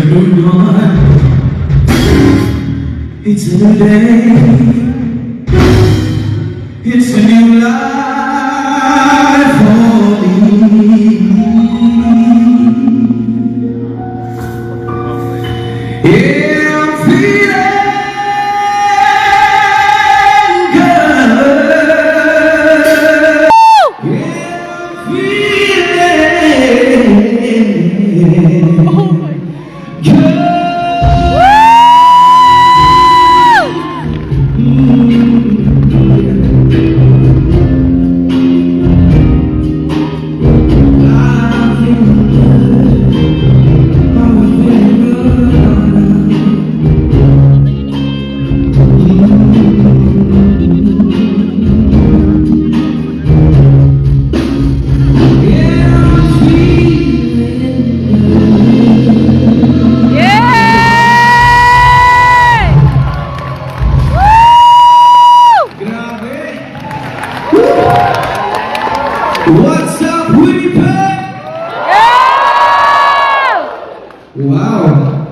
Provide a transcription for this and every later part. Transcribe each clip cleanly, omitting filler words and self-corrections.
new dawn. It's a new day. It's a new life for me. Yeah, I'm feeling good. Yeah, I'm feeling good. What's up, Winnipeg? Yeah! Wow,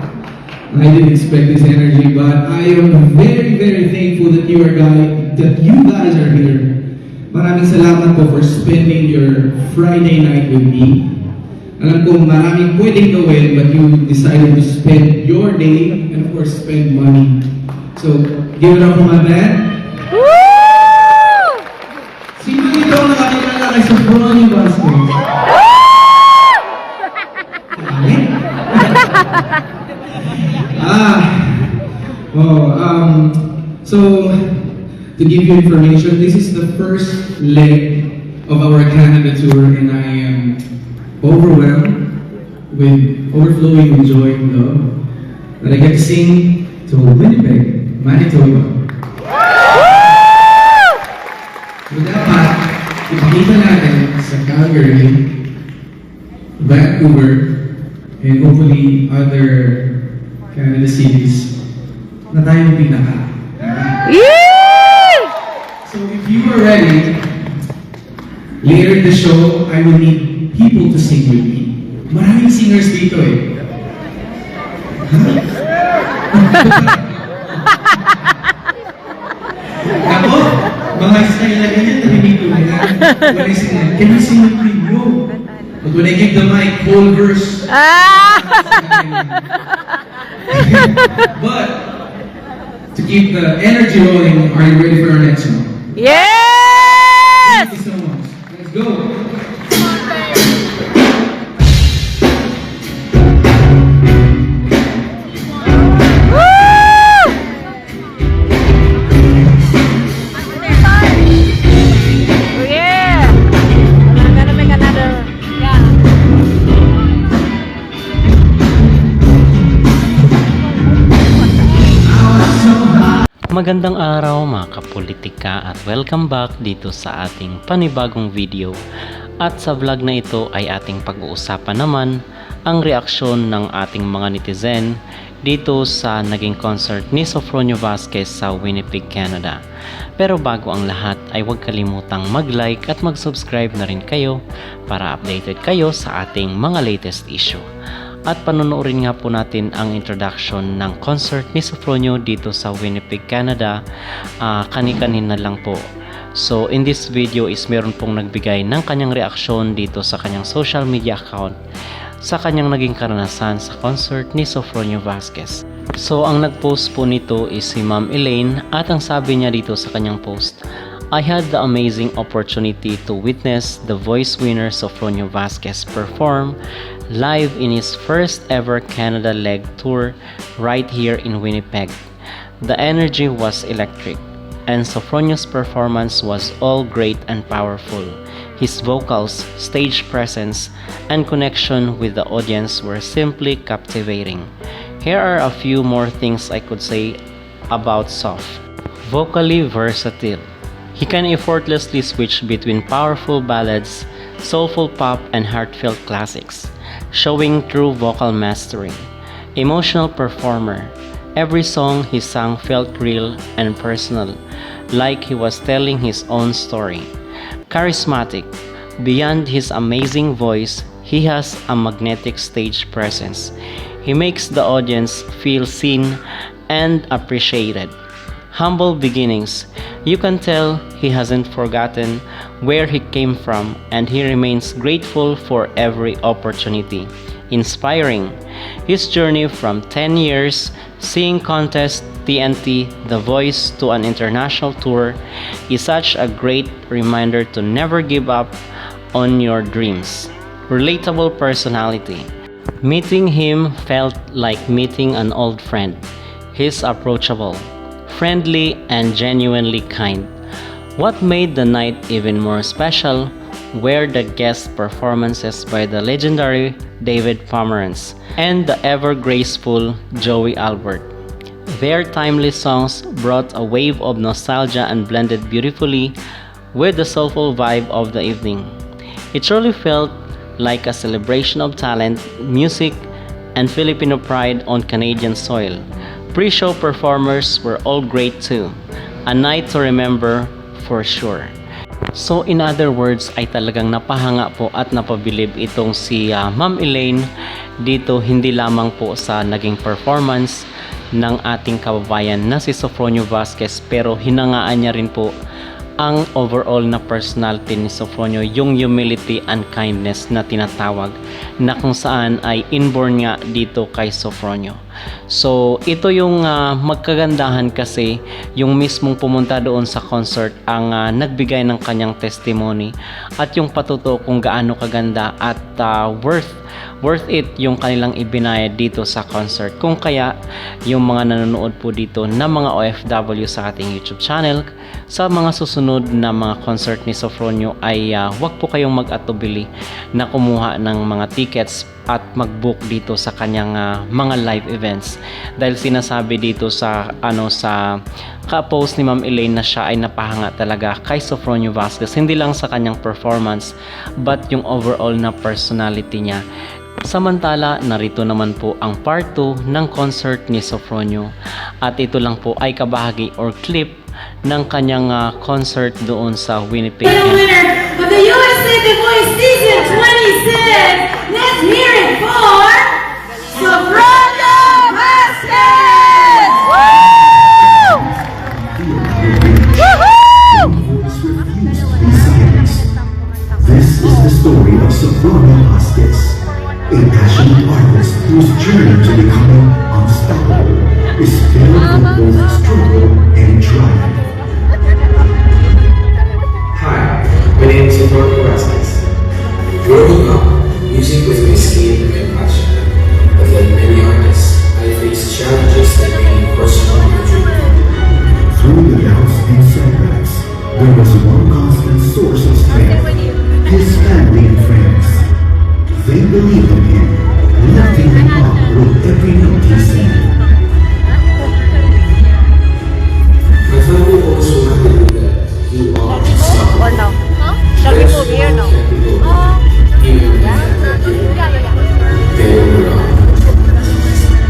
I didn't expect this energy, but I am very, very thankful that you guys are here. Maraming salamat po for spending your Friday night with me. Alam ko maraming pwedeng gawin, but you decided to spend your day and of course spend money. So, give it up for my band. Sino dito ang nakakilala kay Sophronio Vasquez? So, to give you information, this is the first leg of our Canada tour and I am overwhelmed with overflowing joy and love that I get to sing to Winnipeg, Manitoba. With that, ipakita natin sa Calgary, Vancouver, and hopefully other Canada cities na tayong pinaka. So if you are ready, later in the show, I will need people to sing with me. Maraming singers dito eh. Ako, mga style na ganyan, narinig ko na yan. When I sing, can you sing with me? No. But when I give the mic, whole verse. But, to keep the energy rolling, are you ready for our next song? Yes! Thank you so much. Let's go. Magandang araw mga kapolitika at welcome back dito sa ating panibagong video. At sa vlog na ito ay ating pag-uusapan naman ang reaksyon ng ating mga netizen dito sa naging concert ni Sophronio Vasquez sa Winnipeg, Canada. Pero bago ang lahat ay huwag kalimutang mag-like at mag-subscribe na rin kayo para updated kayo sa ating mga latest issue. At panonoorin nga po natin ang introduction ng concert ni Sophronio dito sa Winnipeg, Canada. Kani-kanin na lang po. So in this video is meron pong nagbigay ng kanyang reaksyon dito sa kanyang social media account sa kanyang naging karanasan sa concert ni Sophronio Vasquez. So ang nagpost po nito is si Ma'am Elaine at ang sabi niya dito sa kanyang post, I had the amazing opportunity to witness the Voice winner Sophronio Vasquez perform live in his first ever Canada leg tour right here in Winnipeg. The energy was electric, and Sophronio's performance was all great and powerful. His vocals, stage presence, and connection with the audience were simply captivating. Here are a few more things I could say about Soph. Vocally versatile. He can effortlessly switch between powerful ballads, soulful pop, and heartfelt classics, showing true vocal mastery. Emotional performer. Every song he sang felt real and personal, like he was telling his own story. Charismatic. Beyond his amazing voice, he has a magnetic stage presence. he makes the audience feel seen and appreciated. Humble beginnings. You can tell he hasn't forgotten where he came from and he remains grateful for every opportunity. Inspiring. His journey from 10 years, seeing contest, TNT, The Voice to an international tour is such a great reminder to never give up on your dreams. Relatable personality. Meeting him felt like meeting an old friend. He's approachable, friendly, and genuinely kind. What made the night even more special were the guest performances by the legendary David Pomeranz and the ever-graceful Joey Albert. Their timely songs brought a wave of nostalgia and blended beautifully with the soulful vibe of the evening. It truly felt like a celebration of talent, music, and Filipino pride on Canadian soil. Pre-show performers were all great too. A night to remember for sure. So in other words ay talagang napahanga po at napabilib itong si Ma'am Elaine dito, hindi lamang po sa naging performance ng ating kababayan na si Sofronio Vasquez, pero hinangaan niya rin po ang overall na personality ni Sofronio, yung humility and kindness na tinatawag, na kung saan ay inborn nga dito kay Sofronio. So ito yung magkagandahan, kasi yung mismong pumunta doon sa concert ang nagbigay ng kanyang testimony at yung patuto kung gaano kaganda at worth it yung kanilang ibinayad dito sa concert. Kung kaya yung mga nanonood po dito na mga OFW sa ating YouTube channel, sa mga susunod na mga concert ni Sofronio ay wag po kayong mag-atubili na kumuha ng mga tickets at mag-book dito sa kanyang mga live events, dahil sinasabi dito sa sa ka-post ni Ma'am Elaine na siya ay napahanga talaga kay Sofronio Vasquez, hindi lang sa kanyang performance but yung overall na personality niya. Samantala, narito naman po ang part 2 ng concert ni Sofronio, at ito lang po ay kabahagi or clip ng kanyang concert doon sa Winnipeg. The winner of the USA The Voice Season 26, let's hear it for Sofronio Vasquez! This is the story of Sofronio Vasquez, a passionate artist whose journey to becoming unstoppable is filled with both struggle and triumph. Hi, my name is Sofronio Vasquez. Growing up, music was my escape and my passion. But like many artists, I faced challenges that made me question my dream. Through the doubts and setbacks, there was one constant source of strength: his family and friends. They believed in him, lifting him up with every note he sang. My family always reminded me that you are unstoppable. Or no? Shall we move here now? Even when they were wrong.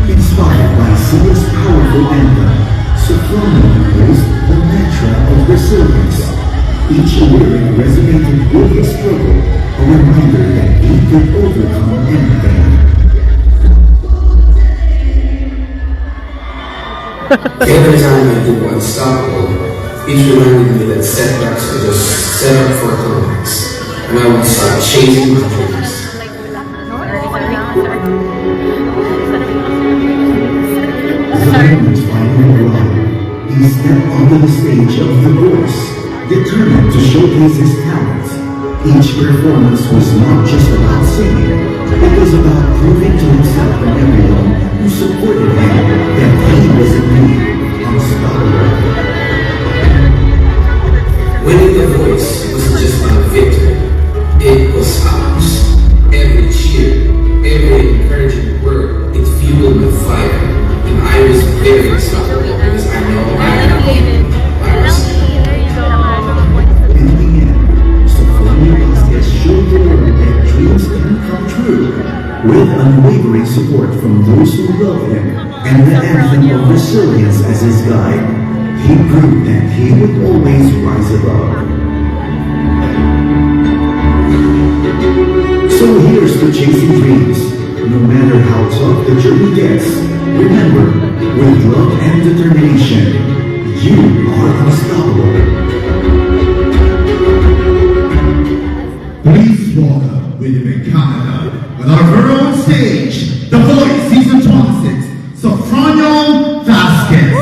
Inspired by Sia's powerful anthem, Sofronio embraced the mantra of resilience. Each lyric resonated with his struggle, a reminder that he could overcome anything. Every time I do Unstoppable, it reminded me that setbacks are just set up for a climax, and I would start chasing my dreams. The moment finally arrived. He stepped onto the stage of The Voice, determined to showcase his talent. Each performance was not just about singing, it was about proving to himself and everyone who supported him that he was indeed unstoppable. Winning The Voice wasn't just about victory, it was ours. Every cheer, every encouraging word, it fueled my fire, and I was very unstoppable because I know I am by myself. In the end, Sofronio Vasquez showed the world that dreams can come true. With unwavering support from those who love him and the anthem of resilience as his guide, he proved that he would always rise above. So here's to chasing dreams, no matter how tough the journey gets, remember, with love and determination, you are unstoppable. Please welcome William and Canada with our very own stage, The Voice Season 26, Sophronio Vasquez.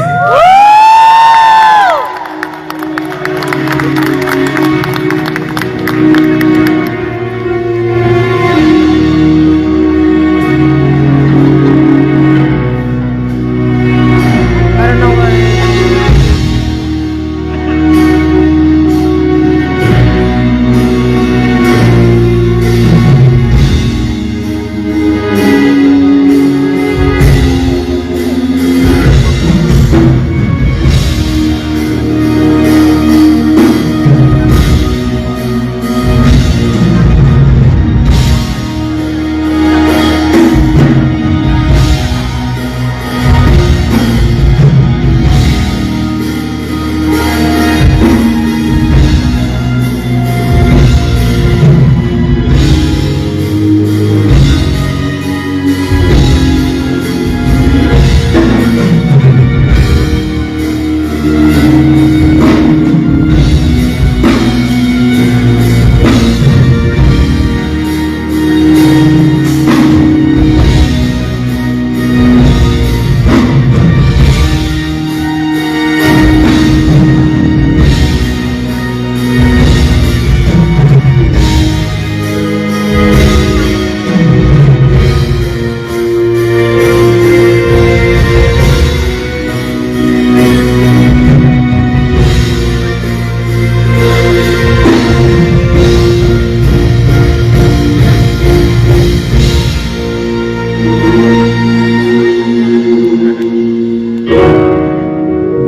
I don't know what.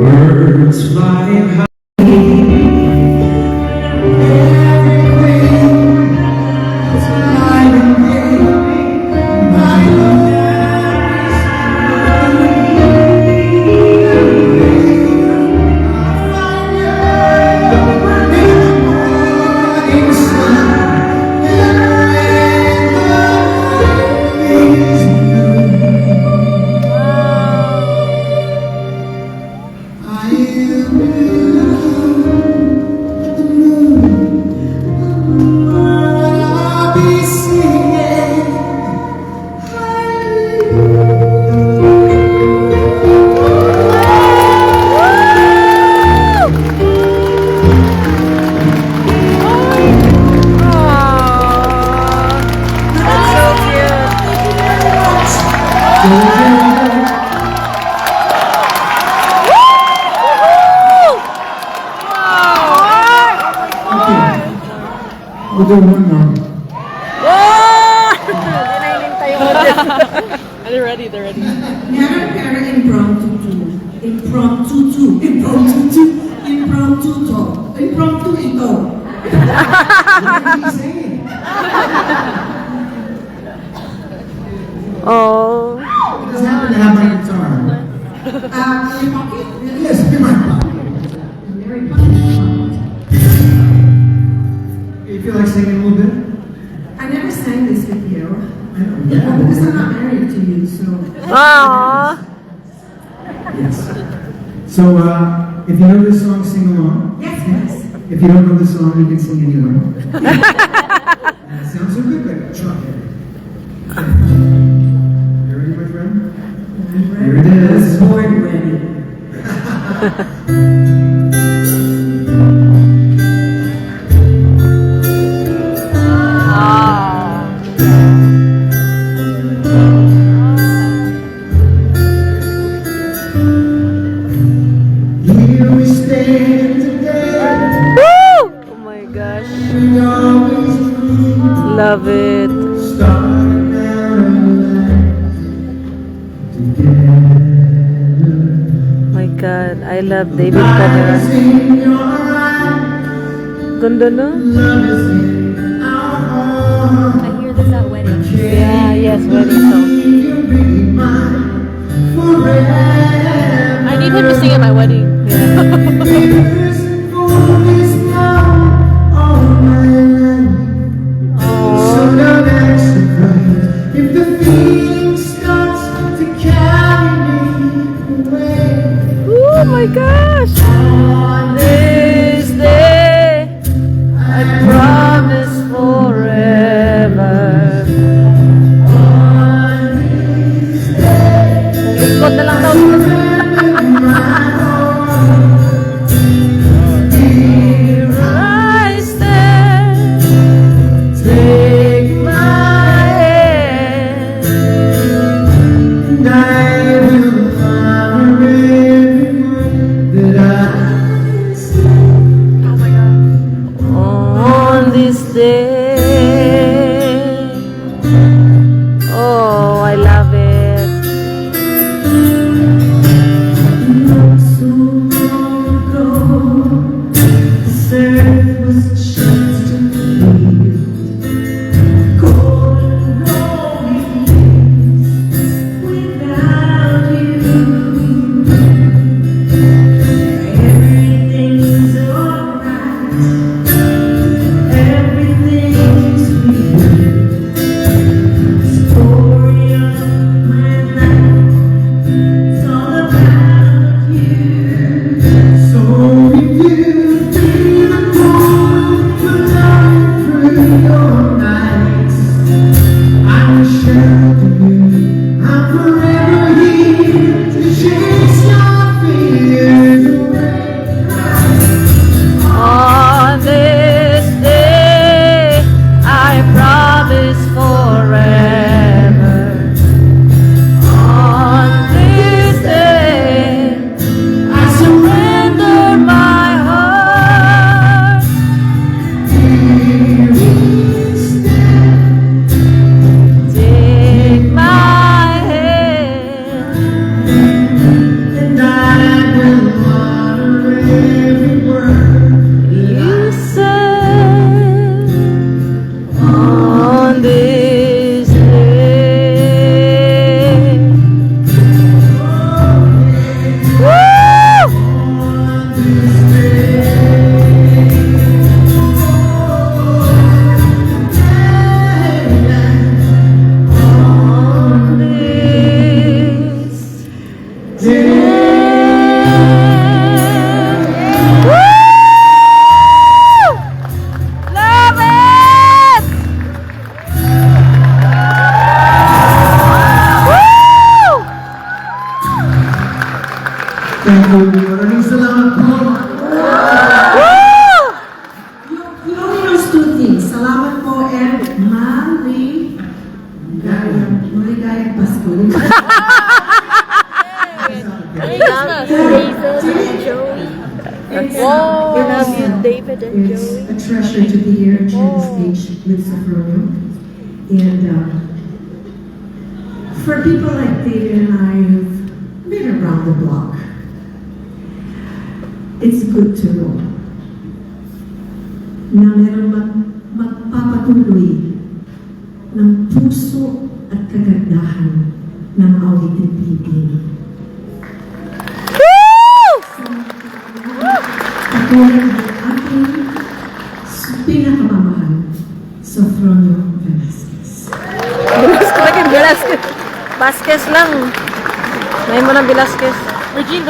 Birds flying high. We'll do one more. They're ready, they're ready. Never pair impromptu ito. Oh. It doesn't happen to have my guitar. Mary Pocket? Yes, in my pocket. Mary Pocket. You feel like singing a little bit? I never sang this with you. I don't know. Because I'm not married to you, so. Aww. Yes. So, if you know this song, sing along. Yes, yes. If you don't know this song, you can sing anywhere. It sounds so good, but try it. You ready, my friend? Here it is. Born ready. Here we stand today. Oh my gosh. We always dream. Love it. Starting out alive together. My God, I love David Cameron. Eyes in your eyes, Ganda no? love is in our heart. I hear this at weddings. Yeah, yes, wedding song. You'll be mine forever. I need him to sing at my wedding. Yeah. Listen for this love all my life. So Aww. now that's the price. If the feeling starts Likod na lang daw. Here I stand. Take my hand. And I will honor every word that I say. On this day. Oh, I love it. Not so long ago, this earth was just a field, cold and lonely without you. Everything's alright, everything's sweet. Story of my life, it's all about you. So if you feel the cold tonight through your nights, I'm shelter you. I'm forever here to chase your fears away. On this day, I promise forever. On this day, I surrender my heart. Here we stand, Take my hand. and I will honor every word You said on this day. Woo! On this Woo! Love it! Woo! Thank you. Maraming salamat po. Woo! You only knows two things. Salamat po and maligayang Pasko. Wow, I love you, David and It's Joey. a treasure to be here and share the stage with Sophronia. And for people like David and I who've been around the block, it's good to know na meron magpapatuloy ng puso at kagandahan ng awitin Pilipino. Katulad ng ating pinakamamahal, Sophronia Velasquez. Velasquez lang. May mo ng Velasquez. Regine,